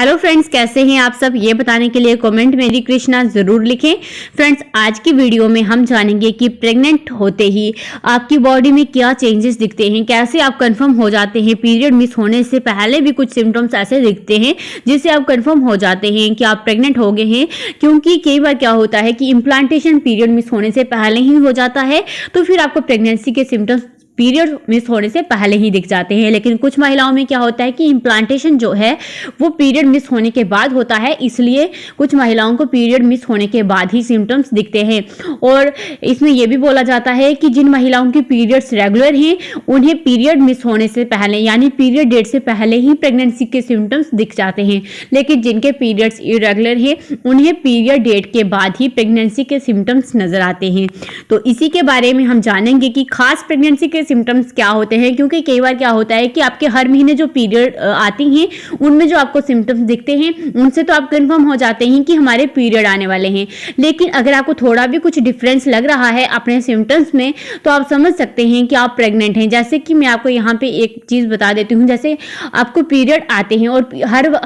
Hello friends, कैसे हैं आप सब? ये बताने के लिए कमेंट मेरी कृष्णा जरूर लिखें। फ्रेंड्स, आज की वीडियो में हम जानेंगे कि प्रेग्नेंट होते ही आपकी बॉडी में क्या चेंजेस दिखते हैं, कैसे आप कंफर्म हो जाते हैं। पीरियड मिस होने से पहले भी कुछ सिम्टम्स ऐसे दिखते हैं जिससे आप कंफर्म हो जाते हैं कि आप प्रेग्नेंट हो गए हैं। क्योंकि कई बार क्या होता है कि इम्प्लांटेशन पीरियड मिस होने से पहले ही हो जाता है, तो फिर आपको प्रेगनेंसी के सिम्टम्स पीरियड मिस होने से पहले ही दिख जाते हैं। लेकिन कुछ महिलाओं में क्या होता है कि इम्प्लांटेशन जो है वो पीरियड मिस होने के बाद होता है, इसलिए कुछ महिलाओं को पीरियड मिस होने के बाद ही सिम्टम्स दिखते हैं। और इसमें यह भी बोला जाता है कि जिन महिलाओं की पीरियड्स रेगुलर हैं उन्हें पीरियड मिस होने से पहले यानी पीरियड डेट से पहले ही प्रेगनेंसी के सिम्टम्स दिख जाते हैं। लेकिन जिनके पीरियड्स इरेगुलर हैं उन्हें पीरियड डेट के बाद ही प्रेगनेंसी के सिम्टम्स नजर आते हैं। तो इसी के बारे में हम जानेंगे कि खास प्रेगनेंसी के सिम्टम्स क्या होते हैं। क्योंकि कई बार क्या होता है कि आपके हर महीने जो पीरियड आती हैं उनमें जो आपको सिम्टम्स दिखते हैं उनसे तो आप कंफर्म हो जाते हैं कि हमारे पीरियड आने वाले हैं। लेकिन अगर आपको थोड़ा भी कुछ डिफरेंस लग रहा है अपने सिम्टम्स में तो आप समझ सकते हैं कि आप प्रेग्नेंट हैं। जैसे कि मैं आपको यहाँ पे एक चीज बता देती हूँ, जैसे आपको पीरियड आते हैं और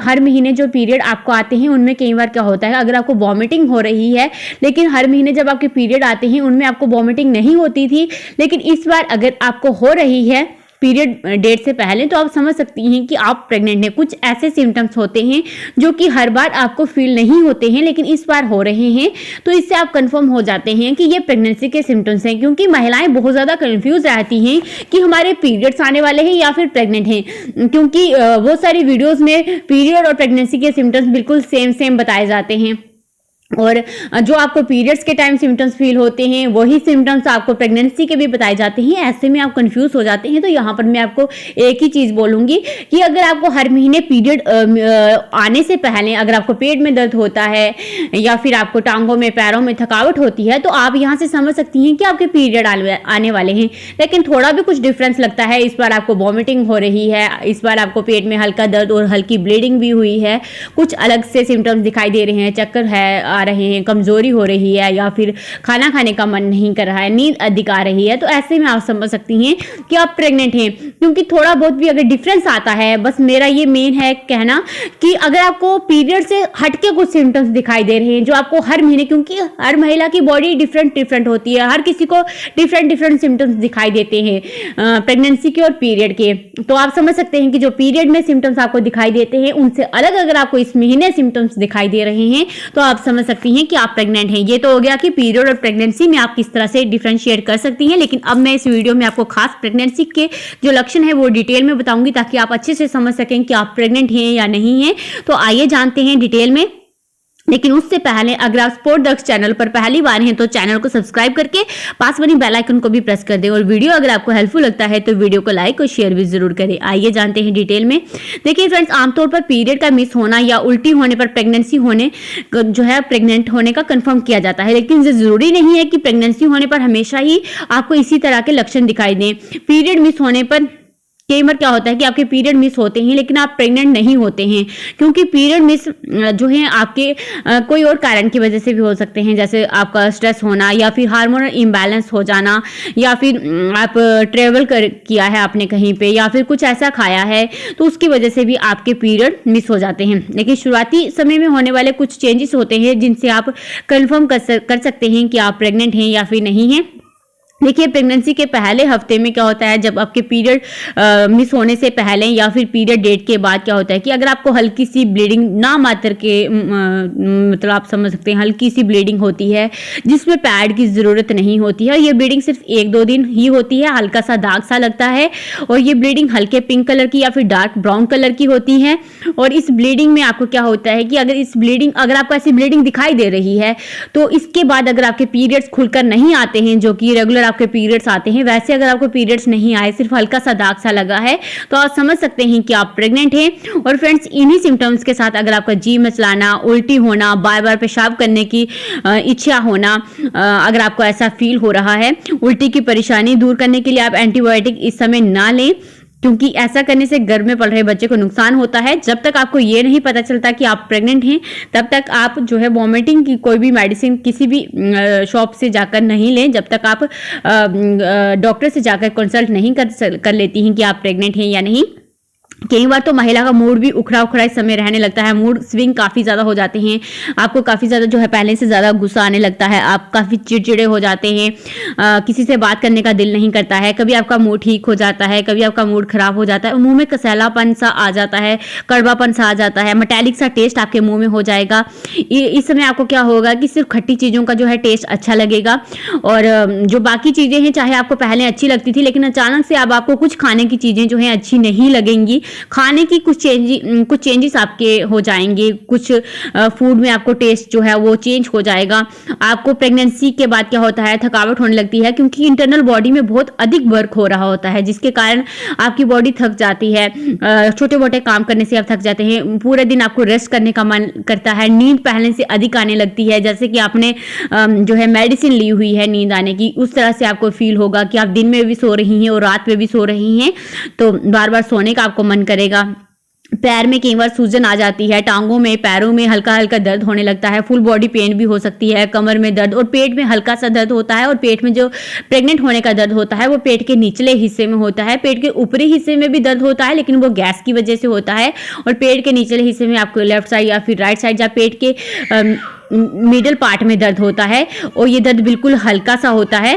हर महीने जो पीरियड आपको आते हैं उनमें कई बार क्या होता है, अगर आपको वॉमिटिंग हो रही है लेकिन हर महीने जब आपके पीरियड आते हैं उनमें आपको वॉमिटिंग नहीं होती थी, लेकिन इस बार अगर आपको हो रही है पीरियड डेट से पहले तो आप समझ सकती हैं कि आप प्रेग्नेंट हैं। कुछ ऐसे सिम्टम्स होते हैं जो कि हर बार आपको फील नहीं होते हैं लेकिन इस बार हो रहे हैं, तो इससे आप कंफर्म हो जाते हैं कि ये प्रेगनेंसी के सिम्टम्स हैं। क्योंकि महिलाएं बहुत ज़्यादा कंफ्यूज रहती हैं कि हमारे पीरियड्स आने वाले हैं या फिर प्रेग्नेंट हैं, क्योंकि बहुत सारी वीडियोज़ में पीरियड और प्रेगनेंसी के सिम्टम्स बिल्कुल सेम बताए जाते हैं और जो आपको पीरियड्स के टाइम सिम्टम्स फील होते हैं वही सिम्टम्स आपको प्रेगनेंसी के भी बताए जाते हैं। ऐसे में आप कंफ्यूज हो जाते हैं। तो यहाँ पर मैं आपको एक ही चीज़ बोलूँगी कि अगर आपको हर महीने पीरियड आने से पहले अगर आपको पेट में दर्द होता है या फिर आपको टांगों में पैरों में थकावट होती है तो आप यहाँ से समझ सकती हैं कि आपके पीरियड आने वाले हैं। लेकिन थोड़ा भी कुछ डिफरेंस लगता है, इस बार आपको वॉमिटिंग हो रही है, इस बार आपको पेट में हल्का दर्द और हल्की ब्लीडिंग भी हुई है, कुछ अलग से सिम्टम्स दिखाई दे रहे हैं, चक्कर है आ रहे हैं, कमजोरी हो रही है या फिर खाना खाने का मन नहीं कर रहा है, नींद अधिक आ रही है, तो ऐसे में आप समझ सकती हैं कि आप प्रेग्नेंट हैं। क्योंकि थोड़ा बहुत भी अगर डिफरेंस आता है, बस मेरा ये मेन है कहना कि अगर आपको पीरियड से हटके कुछ सिम्टम्स दिखाई दे रहे हैं जो आपको हर महीने, क्योंकि हर महिला की बॉडी डिफरेंट होती है, हर किसी को डिफरेंट सिम्टम्स दिखाई देते हैं प्रेगनेंसी के और पीरियड के, तो आप समझ सकते हैं कि जो पीरियड में सिम्टम्स आपको दिखाई देते हैं उनसे अलग अगर आपको इस महीने सिम्टम्स दिखाई दे रहे हैं तो आप समझ सकती हैं कि आप प्रेग्नेंट हैं। ये तो हो गया कि पीरियड और प्रेगनेंसी में आप किस तरह से डिफरेंशिएट कर सकती हैं। लेकिन अब मैं इस वीडियो में आपको खास प्रेगनेंसी के जो लक्षण है वो डिटेल में बताऊंगी ताकि आप अच्छे से समझ सकें कि आप प्रेग्नेंट हैं या नहीं हैं। तो आइए जानते हैं डिटेल में। लेकिन उससे पहले अगर आप स्पोर्ट दक्ष चैनल पर पहली बार हैं तो चैनल को सब्सक्राइब करके पास वाली बेल आइकन को भी प्रेस कर दें और वीडियो अगर आपको हेल्पफुल लगता है तो वीडियो को लाइक और शेयर भी जरूर करें। आइए जानते हैं डिटेल में। देखिए फ्रेंड्स, आमतौर पर पीरियड का मिस होना या उल्टी होने पर प्रेगनेंसी होने जो है प्रेग्नेंट होने का कंफर्म किया जाता है, लेकिन ये जरूरी नहीं है कि प्रेगनेंसी होने पर हमेशा ही आपको इसी तरह के लक्षण दिखाई दें। पीरियड मिस होने पर कई बार क्या होता है कि आपके पीरियड मिस होते हैं लेकिन आप प्रेग्नेंट नहीं होते हैं, क्योंकि पीरियड मिस जो है आपके कोई और कारण की वजह से भी हो सकते हैं, जैसे आपका स्ट्रेस होना या फिर हार्मोनल इम्बैलेंस हो जाना या फिर आप ट्रेवल किया है आपने कहीं पे या फिर कुछ ऐसा खाया है तो उसकी वजह से भी आपके पीरियड मिस हो जाते हैं। लेकिन शुरुआती समय में होने वाले कुछ चेंजेस होते हैं जिनसे आप कंफर्म कर सकते हैं कि आप प्रेग्नेंट हैं या फिर नहीं हैं। देखिए, प्रेगनेंसी के पहले हफ्ते में क्या होता है, जब आपके पीरियड मिस होने से पहले या फिर पीरियड डेट के बाद क्या होता है कि अगर आपको हल्की सी ब्लीडिंग ना मात्र के मतलब आप समझ सकते हैं हल्की सी ब्लीडिंग होती है जिसमें पैड की ज़रूरत नहीं होती है, ये ब्लीडिंग सिर्फ 1-2 दिन ही होती है, हल्का सा दाग सा लगता है और ये ब्लीडिंग हल्के पिंक कलर की या फिर डार्क ब्राउन कलर की होती है। और इस ब्लीडिंग में आपको क्या होता है कि अगर आपको ऐसी ब्लीडिंग दिखाई दे रही है तो इसके बाद अगर आपके पीरियड्स खुलकर नहीं आते हैं जो कि रेगुलर आपके पीरियड्स आते हैं, वैसे अगर आपको पीरियड्स नहीं आए, सिर्फ हल्का सा दाग सा लगा है, तो आप समझ सकते हैं कि आप प्रेग्नेंट हैं। और फ्रेंड्स, इन्हीं सिम्टम्स के साथ अगर आपका जी मचलाना, उल्टी होना, बार बार पेशाब करने की इच्छा होना, अगर आपको ऐसा फील हो रहा है, उल्टी की परेशानी दूर करने के लिए आप एंटीबायोटिक इस समय ना लें, क्योंकि ऐसा करने से गर्भ में पल रहे बच्चे को नुकसान होता है। जब तक आपको ये नहीं पता चलता कि आप प्रेग्नेंट हैं तब तक आप जो है वॉमिटिंग की कोई भी मेडिसिन किसी भी शॉप से जाकर नहीं लें, जब तक आप डॉक्टर से जाकर कंसल्ट नहीं कर लेती हैं कि आप प्रेग्नेंट हैं या नहीं। कई बार तो महिला का मूड भी उखड़ा उखड़ा इस समय रहने लगता है, मूड स्विंग काफ़ी ज़्यादा हो जाते हैं, आपको काफ़ी ज़्यादा जो है पहले से ज़्यादा गुस्सा आने लगता है, आप काफ़ी चिड़चिड़े हो जाते हैं, किसी से बात करने का दिल नहीं करता है, कभी आपका मूड ठीक हो जाता है, कभी आपका मूड खराब हो जाता है, मुंह में कसैलापन सा आ जाता है, कड़वापन सा आ जाता है, मेटालिक सा टेस्ट आपके मुंह में हो जाएगा। इस समय आपको क्या होगा कि सिर्फ खट्टी चीज़ों का जो है टेस्ट अच्छा लगेगा, और जो बाकी चीज़ें हैं चाहे आपको पहले अच्छी लगती थी, लेकिन अचानक से अब आपको कुछ खाने की चीज़ें जो हैं अच्छी नहीं लगेंगी, खाने की कुछ चेंजेस आपके हो जाएंगे, कुछ फूड में आपको टेस्ट जो है वो चेंज हो जाएगा। आपको प्रेगनेंसी के बाद क्या होता है, थकावट होने लगती है, क्योंकि इंटरनल बॉडी में बहुत अधिक वर्क हो रहा होता है, जिसके कारण आपकी बॉडी थक जाती है, छोटे मोटे काम करने से आप थक जाते हैं, पूरे दिन आपको रेस्ट करने का मन करता है, नींद पहले से अधिक आने लगती है, जैसे कि आपने जो है मेडिसिन ली हुई है नींद आने की, उस तरह से आपको फील होगा कि आप दिन में भी सो रही हैं और रात में भी सो रही हैं, तो बार बार सोने का आपको मन करेगा। पैर में कई बार सूजन आ जाती है, टांगों में, पैरों में हल्का हल्का दर्द होने लगता है, फुल बॉडी पेन भी हो सकती है, कमर में दर्द, और पेट में हल्का सा दर्द होता है। और पेट में जो प्रेग्नेंट होने का दर्द होता है वो पेट के निचले हिस्से में होता है, पेट के ऊपरी हिस्से में भी दर्द होता है, लेकिन वो गैस की वजह से होता है। और पेट के निचले हिस्से में आपको लेफ्ट साइड या फिर राइट साइड या पेट के मिडल पार्ट में दर्द होता है, और ये दर्द बिल्कुल हल्का सा होता है।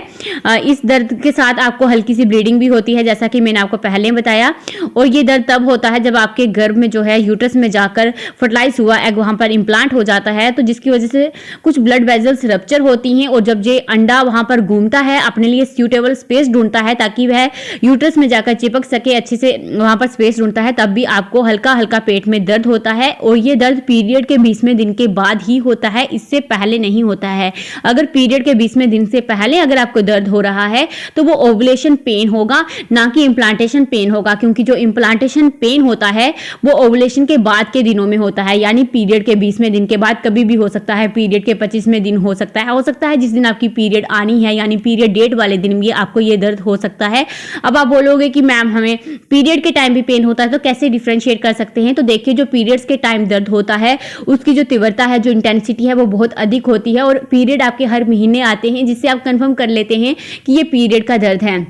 इस दर्द के साथ आपको हल्की सी ब्लीडिंग भी होती है, जैसा कि मैंने आपको पहले बताया। और ये दर्द तब होता है जब आपके गर्भ में जो है यूट्रस में जाकर फर्टिलाइज हुआ एग वहां पर इम्प्लांट हो जाता है, तो जिसकी वजह से कुछ ब्लड वेजल्स रप्चर होती हैं, और जब ये अंडा वहां पर घूमता है, अपने लिए सूटेबल स्पेस ढूंढता है ताकि वह यूट्रस में जाकर चिपक सके, अच्छे से वहां पर स्पेस ढूंढता है, तब भी आपको हल्का हल्का पेट में दर्द होता है। और ये दर्द पीरियड के 20वें दिन के बाद ही होता है, इससे पहले नहीं होता है। अगर पीरियड के 20वें दिन से पहले अगर आपको दर्द हो रहा है तो वो ओवुलेशन पेन होगा, ना कि इम्प्लांटेशन पेन होगा, क्योंकि जो इम्प्लांटेशन पेन होता है वो ओवुलेशन के बाद के दिनों में होता है, यानी पीरियड के 20वें दिन के बाद कभी भी हो सकता है, पीरियड के 25वें दिन हो सकता है जिस दिन आपकी पीरियड आनी है, यानी पीरियड डेट वाले दिन भी आपको ये दर्द हो सकता है। अब आप बोलोगे कि मैम हमें पीरियड के टाइम भी पेन होता है, तो कैसे डिफरेंशिएट कर सकते हैं? तो देखिए, जो पीरियड्स के टाइम दर्द होता है उसकी जो तीव्रता है, जो इंटेंसिटी है, वो बहुत अधिक होती है, और पीरियड आपके हर महीने आते हैं, जिससे आप कंफर्म कर लेते हैं कि ये पीरियड का दर्द है।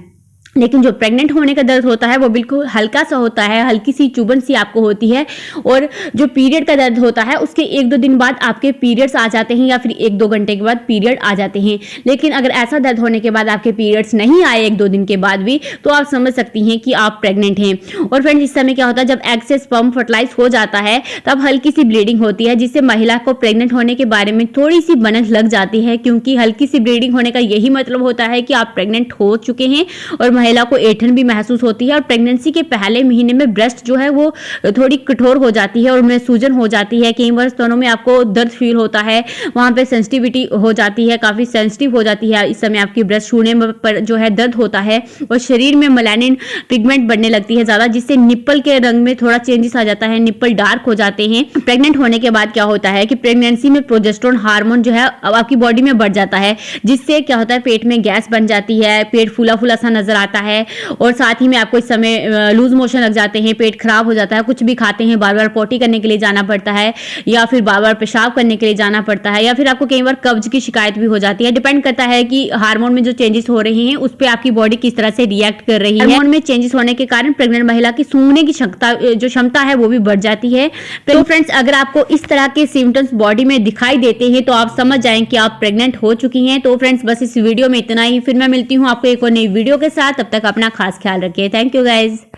लेकिन जो प्रेग्नेंट होने का दर्द होता है वो बिल्कुल हल्का सा होता है, हल्की सी चुभन सी आपको होती है। और जो पीरियड का दर्द होता है उसके 1-2 दिन बाद आपके पीरियड्स आ जाते हैं, या फिर 1-2 घंटे के बाद पीरियड आ जाते हैं। लेकिन अगर ऐसा दर्द होने के बाद आपके पीरियड्स नहीं आए 1-2 दिन के बाद भी, तो आप समझ सकती हैं कि आप प्रेग्नेंट हैं। और फ्रेंड्स, इस समय क्या होता है, जब एग से स्पर्म फर्टिलाइज हो जाता है तब हल्की सी ब्लीडिंग होती है, जिससे महिला को प्रेग्नेंट होने के बारे में थोड़ी सी बनत लग जाती है, क्योंकि हल्की सी ब्लीडिंग होने का यही मतलब होता है कि आप प्रेग्नेंट हो चुके हैं। और महिला को ऐंठन भी महसूस होती है, और प्रेगनेंसी के पहले महीने में ब्रेस्ट जो है वो थोड़ी कठोर हो जाती है और उनमें सूजन हो जाती है। कई बार स्तनों में आपको दर्द फील होता है, वहां पे सेंसिटिविटी हो जाती है, काफी सेंसिटिव हो जाती है। इस समय आपकी ब्रेस्ट छूने पर जो है दर्द होता है, और शरीर में मेलानिन पिगमेंट बढ़ने लगती है ज्यादा, जिससे निप्पल के रंग में थोड़ा चेंजेस आ जाता है, निप्पल डार्क हो जाते हैं। प्रेग्नेंट होने के बाद क्या होता है कि प्रेगनेंसी में प्रोजेस्टेरोन हार्मोन जो है आपकी बॉडी में बढ़ जाता है, जिससे क्या होता है, पेट में गैस बन जाती है, पेट फूला फूला सा नजर आता है, और साथ ही में आपको इस समय लूज मोशन लग जाते हैं, पेट खराब हो जाता है, कुछ भी खाते हैं बार बार पोटी करने के लिए जाना पड़ता है, या फिर बार बार पेशाब करने के लिए जाना पड़ता है, या फिर आपको कई बार कब्ज की शिकायत भी हो जाती है। डिपेंड करता है कि हार्मोन में जो चेंजेस हो रहे हैं उस पर आपकी बॉडी किस तरह से रिएक्ट कर रही है। हार्मोन में चेंजेस होने के कारण प्रेग्नेंट महिला की सूंघने की क्षमता है वो भी बढ़ जाती है। तो फ्रेंड्स, अगर आपको इस तरह के सिम्टम्स बॉडी में दिखाई देते हैं तो आप समझ जाएं कि आप प्रेग्नेंट हो चुकी हैं। तो फ्रेंड्स, बस इस वीडियो में इतना ही, फिर मैं मिलती हूँ आपको एक और नई वीडियो के साथ। तब तक अपना खास ख्याल रखिए। Thank you guys.